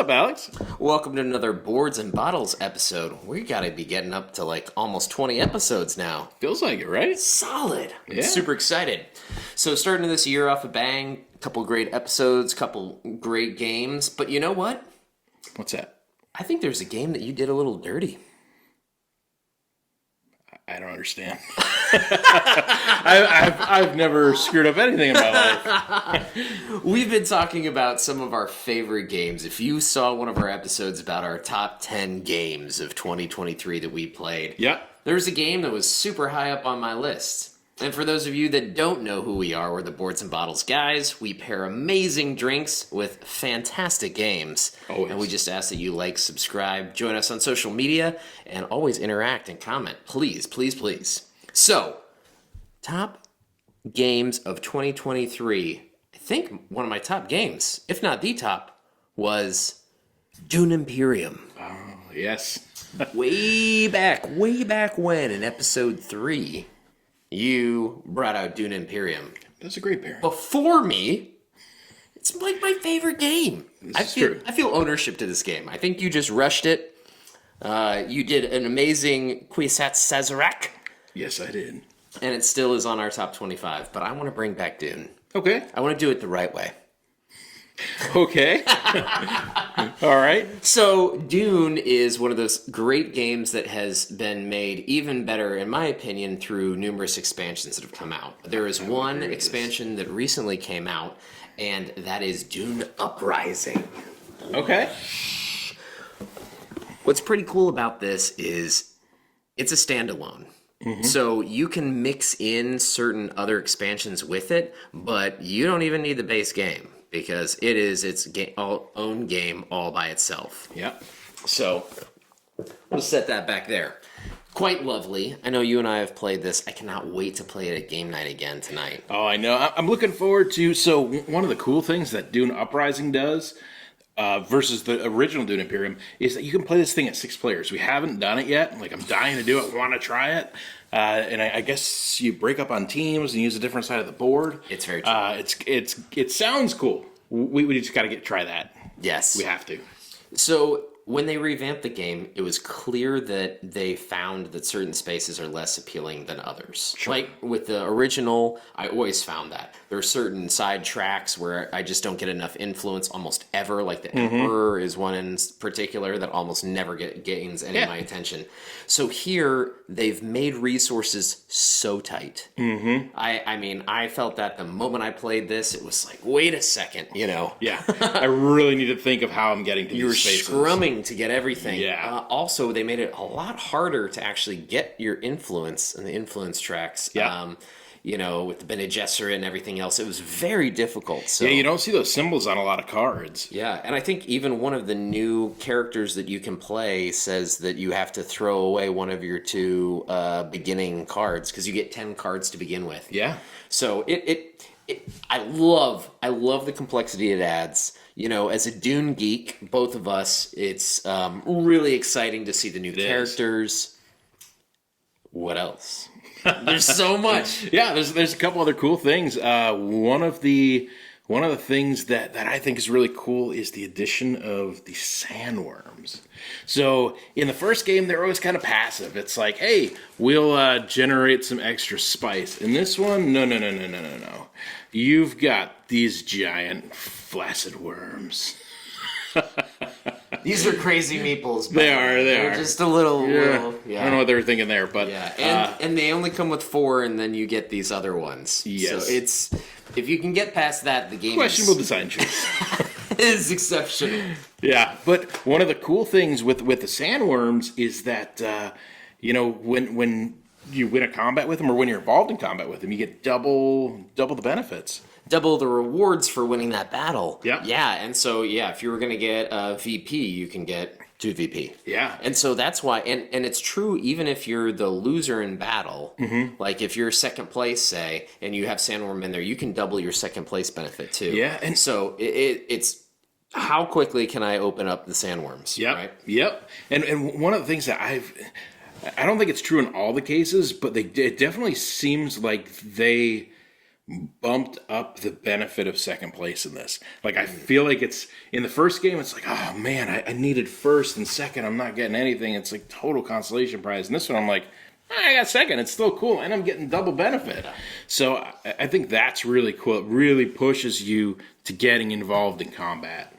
up, Alex? Welcome to another Boards and Bottles episode. We gotta be getting up to like almost 20 episodes now. Feels like it, right? Solid. Yeah. I'm super excited. So starting this year off a bang, a couple great episodes, couple great games. But you know what? What's that? I think there's a game that you did a little dirty. I don't understand. I've never screwed up anything in my life. We've been talking about some of our favorite games. If you saw one of our episodes about our top 10 games of 2023 that we played, Yeah. there's a game that was super high up on my list. And for those of you that don't know who we are, we're the Boards and Bottles guys. We pair amazing drinks with fantastic games. Always. And we just ask that you like, subscribe, join us on social media, and always interact and comment. Please, please, please. So, top games of 2023. I think one of my top games, if not the top, was Dune Imperium. Oh, yes. way back when in episode 3. You brought out Dune Imperium. That's a great pair. Before me, it's like my favorite game. I true. feel ownership to this game. I think you just rushed it. You did an amazing Kwisatz Sazerac, Yes, I did. and it still is on our top 25. But I want to bring back Dune. Okay. I want to do it the right way. Okay. All right. So, Dune is one of those great games that has been made even better, in my opinion, through numerous expansions that have come out. There is one expansion that recently came out, and that is Dune Uprising. Okay. What's pretty cool about this is it's a standalone. So you can mix in certain other expansions with it, but you don't even need the base game because it is its own game all by itself. Yeah. So we'll set that back there. Quite lovely. I know you and I have played this. I cannot wait to play it at game night again tonight. Oh, I know. I'm looking forward to... So, one of the cool things that Dune Uprising does versus the original Dune Imperium is that you can play this thing at 6 players. We haven't done it yet. Like, I'm dying to do it. Want to try it. And I guess you break up on teams and use a different side of the board. It's very true. It sounds cool. We just got to try that. Yes. We have to. So when they revamped the game, it was clear that they found that certain spaces are less appealing than others. Sure. Like with the original, I always found that. There are certain side tracks where I just don't get enough influence almost ever. Like the Emperor is one in particular that almost never gains any of my attention. So here, they've made resources so tight. I mean, I felt that the moment I played this, it was like, wait a second, you know. Yeah. I really need to think of how I'm getting to You were these spaces. scrumming to get everything. Yeah. Also, they made it a lot harder to actually get your influence and the influence tracks. Yeah. You know, with the Bene Gesserit and everything else, it was very difficult. So, Yeah, you don't see those symbols on a lot of cards. yeah, and I think even one of the new characters that you can play says that you have to throw away one of your 2 beginning cards because you get 10 cards to begin with. Yeah. So I love the complexity it adds. You know, as a Dune geek, both of us, it's really exciting to see the new characters. What else? There's so much. Yeah, there's a couple other cool things. One of the things that I think is really cool is the addition of the sandworms. So in the first game, they're always kind of passive. It's like, hey, we'll generate some extra spice. In this one, no. You've got these giant flaccid worms. These are crazy meeples. They are. They're just a little. I don't know what they were thinking there, but and they only come with 4, and then you get these other ones. Yes. So it's if you can get past that, the game questionable design choice. is exceptional. Yeah, but one of the cool things with the sandworms is that you know when you win a combat with them or when you're involved in combat with them, you get double the benefits. Double the rewards for winning that battle. Yeah. Yeah, and so, if you were going to get a VP, you can get 2 VP. Yeah. And so that's why, and it's true even if you're the loser in battle, like if you're second place, say, and you have Sandworm in there, you can double your second place benefit too. Yeah. And so it's how quickly can I open up the Sandworms? Yep. Right? Yep. And one of the things that I don't think it's true in all the cases, but it definitely seems like they bumped up the benefit of second place in this. Like, I feel like it's in the first game, it's like, oh man, I needed first and second. I'm not getting anything. It's like total consolation prize. And this one, I'm like, I got second. It's still cool, and I'm getting double benefit. So I think that's really cool. It really pushes you to getting involved in combat.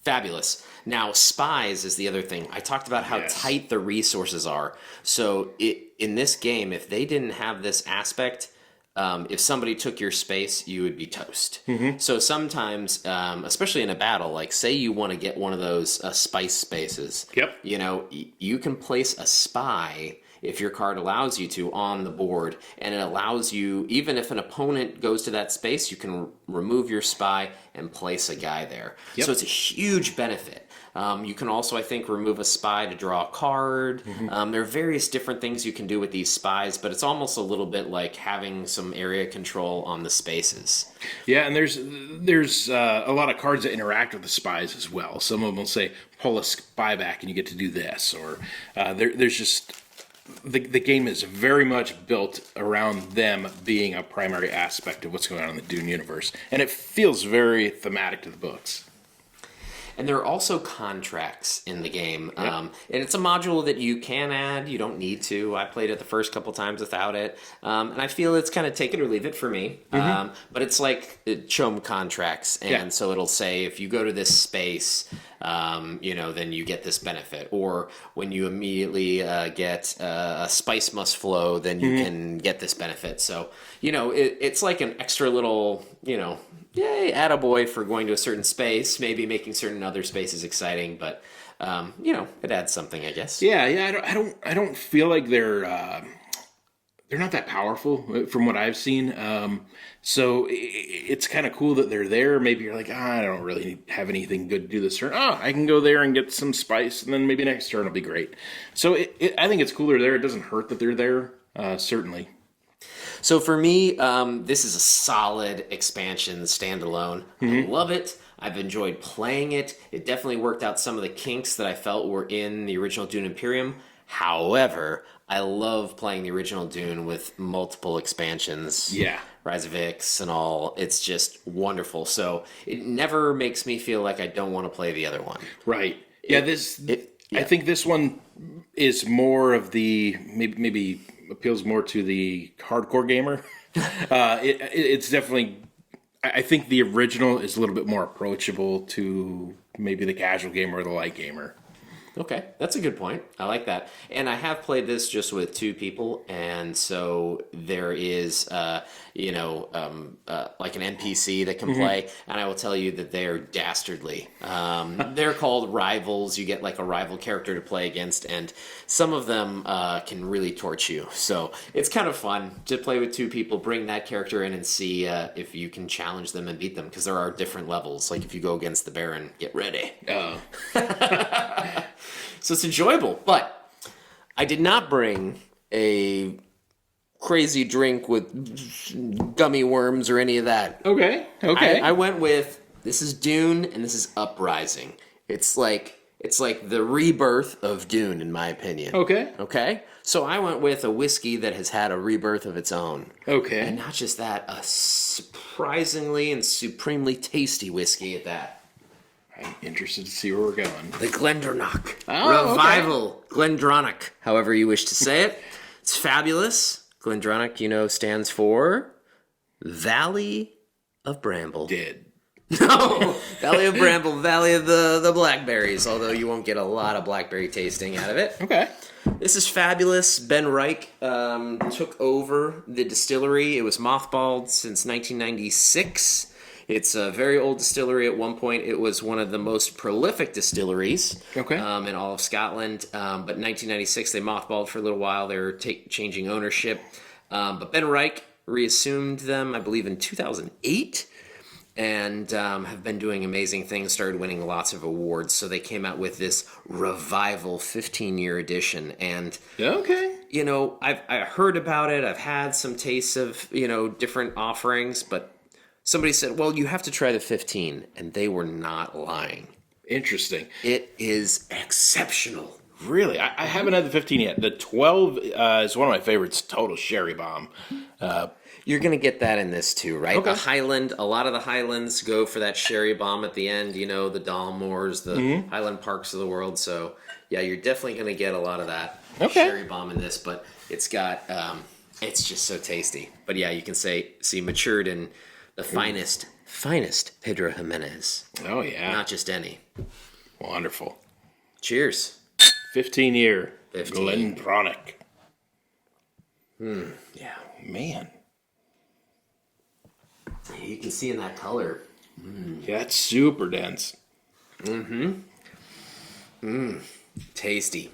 Fabulous. Now, spies is the other thing. I talked about how tight the resources are. So in this game, if they didn't have this aspect, if somebody took your space, you would be toast. So sometimes, especially in a battle, like say you want to get one of those spice spaces. Yep. You know, you can place a spy if your card allows you to on the board, and it allows you, even if an opponent goes to that space, you can remove your spy and place a guy there. So it's a huge benefit. You can also, I think, remove a spy to draw a card. There are various different things you can do with these spies, but it's almost a little bit like having some area control on the spaces. Yeah, and there's a lot of cards that interact with the spies as well. Some of them will say, pull a spy back and you get to do this. Or there's just... The game is very much built around them being a primary aspect of what's going on in the Dune universe. And it feels very thematic to the books. And there are also contracts in the game. And it's a module that you can add. You don't need to. I played it the first couple times without it. And I feel it's kind of take it or leave it for me. But it's like CHOM contracts. And so it'll say, if you go to this space, then you get this benefit. Or when you immediately get a spice must flow, then you can get this benefit. So, it's like an extra little, yay, attaboy for going to a certain space, maybe making certain other spaces exciting, but it adds something, I guess. Yeah. I don't feel like they're not that powerful from what I've seen. So it's kind of cool that they're there. Maybe you're like, I don't really have anything good to do this turn. Oh, I can go there and get some spice, and then maybe next turn will be great. So I think it's cool they're there. It doesn't hurt that they're there, certainly. So for me, this is a solid expansion standalone. I love it. I've enjoyed playing it. It definitely worked out some of the kinks that I felt were in the original Dune Imperium. However, I love playing the original Dune with multiple expansions. Yeah. Rise of Ix and all. It's just wonderful. So it never makes me feel like I don't want to play the other one. Right. Yeah, I think this one is more of the, maybe appeals more to the hardcore gamer. It's definitely, I think the original is a little bit more approachable to maybe the casual gamer or the light gamer. Okay, that's a good point. I like that. And I have played this just with two people, and so there is, like an NPC that can play, and I will tell you that they are dastardly. They're called rivals. You get like a rival character to play against, and some of them can really torch you. So it's kind of fun to play with two people, bring that character in and see if you can challenge them and beat them, because there are different levels. Like if you go against the Baron, get ready. Oh. So it's enjoyable, but I did not bring a crazy drink with gummy worms or any of that. Okay. I went with, this is Dune and this is Uprising. It's like the rebirth of Dune, in my opinion. Okay? So I went with a whiskey that has had a rebirth of its own. Okay. And not just that, a surprisingly and supremely tasty whiskey at that. I'm interested to see where we're going. The Glendronach. Revival. Okay. Glendronach, however you wish to say it. It's fabulous. Glendronach, stands for Valley of Bramble. No, Valley of Bramble, Valley of the Blackberries, although you won't get a lot of blackberry tasting out of it. Okay. This is fabulous. Ben Reich took over the distillery. It was mothballed since 1996. It's a very old distillery. At one point, it was one of the most prolific distilleries in all of Scotland. But in 1996, they mothballed for a little while. They were changing ownership. But Ben Reich reassumed them, I believe, in 2008. And have been doing amazing things, started winning lots of awards. So they came out with this Revival 15-year edition. And, I heard about it. I've had some tastes of, different offerings, but somebody said, well, you have to try the 15, and they were not lying. Interesting. It is exceptional. Really? I haven't had the 15 yet. The 12 is one of my favorites, total sherry bomb. You're gonna get that in this too, right? Okay. The Highland, a lot of the Highlands go for that sherry bomb at the end. You know, the Dalmores, the Highland Parks of the world. So yeah, you're definitely gonna get a lot of that sherry bomb in this. But it's got, it's just so tasty. But yeah, you can see matured in the finest Pedro Jimenez. Oh yeah, Not just any. wonderful. Cheers. 15-year 15. Glenbronick. Yeah. Man, You can see in that color. yeah, that's super dense. Tasty.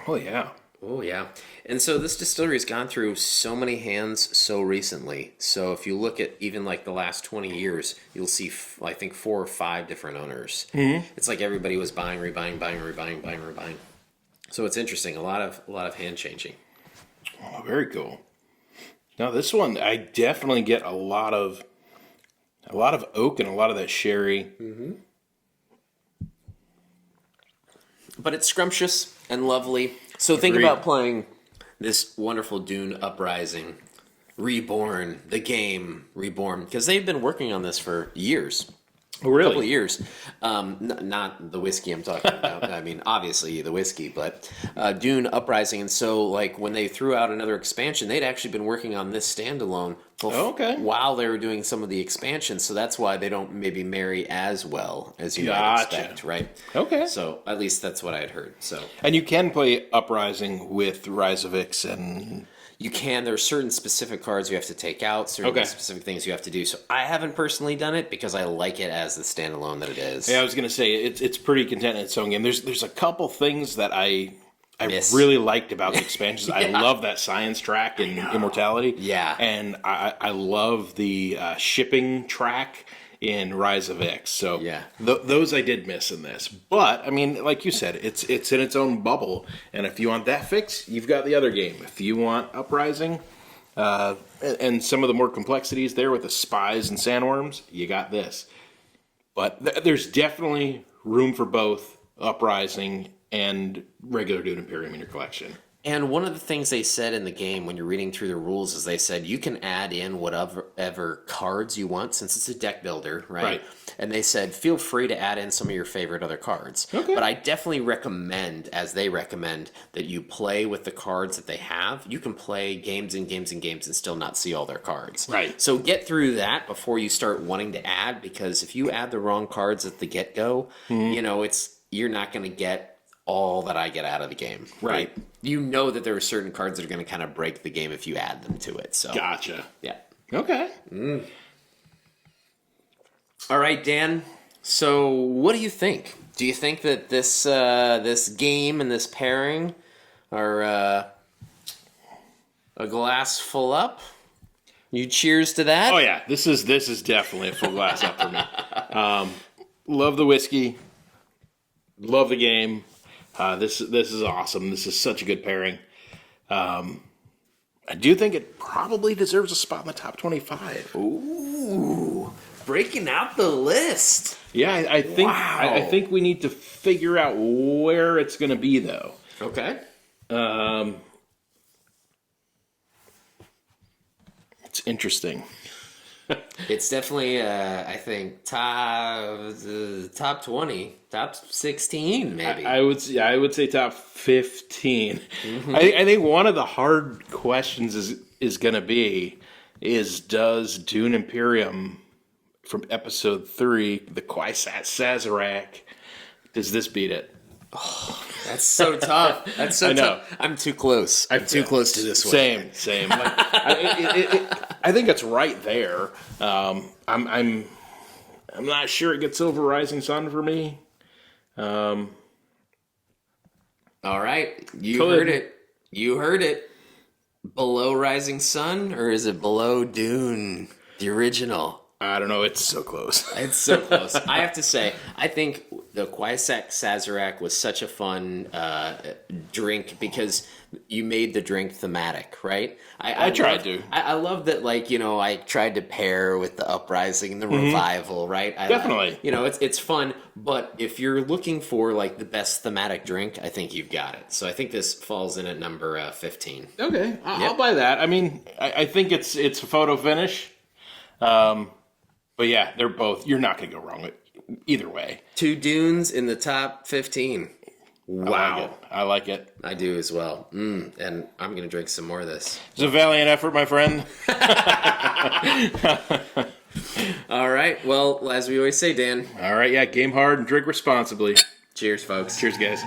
Oh yeah. Oh, yeah. And so this distillery has gone through so many hands so recently. So if you look at even like the last 20 years, you'll see, I think, 4 or 5 different owners. It's like everybody was buying, rebuying, buying, rebuying, buying, rebuying. So it's interesting. A lot of hand changing. Oh, very cool. Now this one, I definitely get a lot of oak and a lot of that sherry. But it's scrumptious and lovely. So think Agreed. about playing this wonderful Dune Uprising, Reborn, the game Reborn, because they've been working on this for years. Oh, really? Couple of years. Not the whiskey I'm talking about. I mean, obviously the whiskey, but Dune Uprising. And so, like, when they threw out another expansion, they'd actually been working on this standalone while they were doing some of the expansions. So that's why they don't maybe marry as well as you might expect, right? Okay. So at least that's what I had heard. So And you can play Uprising with Rise of Ix and... you can. There are certain specific cards you have to take out, certain specific things you have to do. So I haven't personally done it because I like it as the standalone that it is. Yeah, I was gonna say it's pretty content in its own game. There's a couple things that I Miss. really liked about the expansions. I love that science track in Immortality. Yeah. And I love the shipping track in Rise of X. So Yeah. those I did miss in this. But I mean, like you said, it's in its own bubble. And if you want that fix, you've got the other game. If you want Uprising and some of the more complexities there with the spies and sandworms, you got this. But there's definitely room for both Uprising and regular Dune Imperium in your collection. And one of the things they said in the game when you're reading through the rules is they said you can add in whatever cards you want since it's a deck builder, right? And they said feel free to add in some of your favorite other cards. Okay. But I definitely recommend, as they recommend, that you play with the cards that they have. You can play games and games and games and still not see all their cards. Right. So get through that before you start wanting to add, because if you add the wrong cards at the get-go, you know, you're not going to get all that I get out of the game. Right. You know that there are certain cards that are going to kind of break the game if you add them to it. So Gotcha. yeah. Okay. All right, Dan. So what do you think? Do you think that this game and this pairing are a glass full up? You cheers to that? Oh yeah, this is definitely a full glass up for me. Love the whiskey. Love the game. This is awesome. This is such a good pairing. I do think it probably deserves a spot in the top 25. Ooh, breaking out the list. Yeah, I think Wow. I think we need to figure out where it's going to be though. Okay. It's interesting. It's definitely, I think, top 20, top 16, maybe. I would say top 15. I think one of the hard questions is going to be does Dune Imperium from episode 3, the Kwisatz Sazerac, does this beat it? That's so tough. That's so I know. tough. I'm too close. I'm too close to this one. Same. Like, I think it's right there. I'm not sure it gets over Rising Sun for me. All right. You Could. heard it. You heard it. Below Rising Sun, or is it below Dune, the original? I don't know. It's so close. It's so close. I have to say, I think the Quaysec Sazerac was such a fun drink because you made the drink thematic, right? I tried to. I love that, like, I tried to pair with the Uprising and the Revival, right? Definitely. It's fun, but if you're looking for, like, the best thematic drink, I think you've got it. So I think this falls in at number 15. Okay, I'll buy that. I mean, I think it's a photo finish. But yeah, they're both. You're not going to go wrong with either way. 2 Dunes in the top 15. Wow. I like it. I do as well. And I'm going to drink some more of this. It's a valiant effort, my friend. All right. Well, as we always say, Dan. All right, yeah, game hard and drink responsibly. Cheers, folks. Cheers, guys.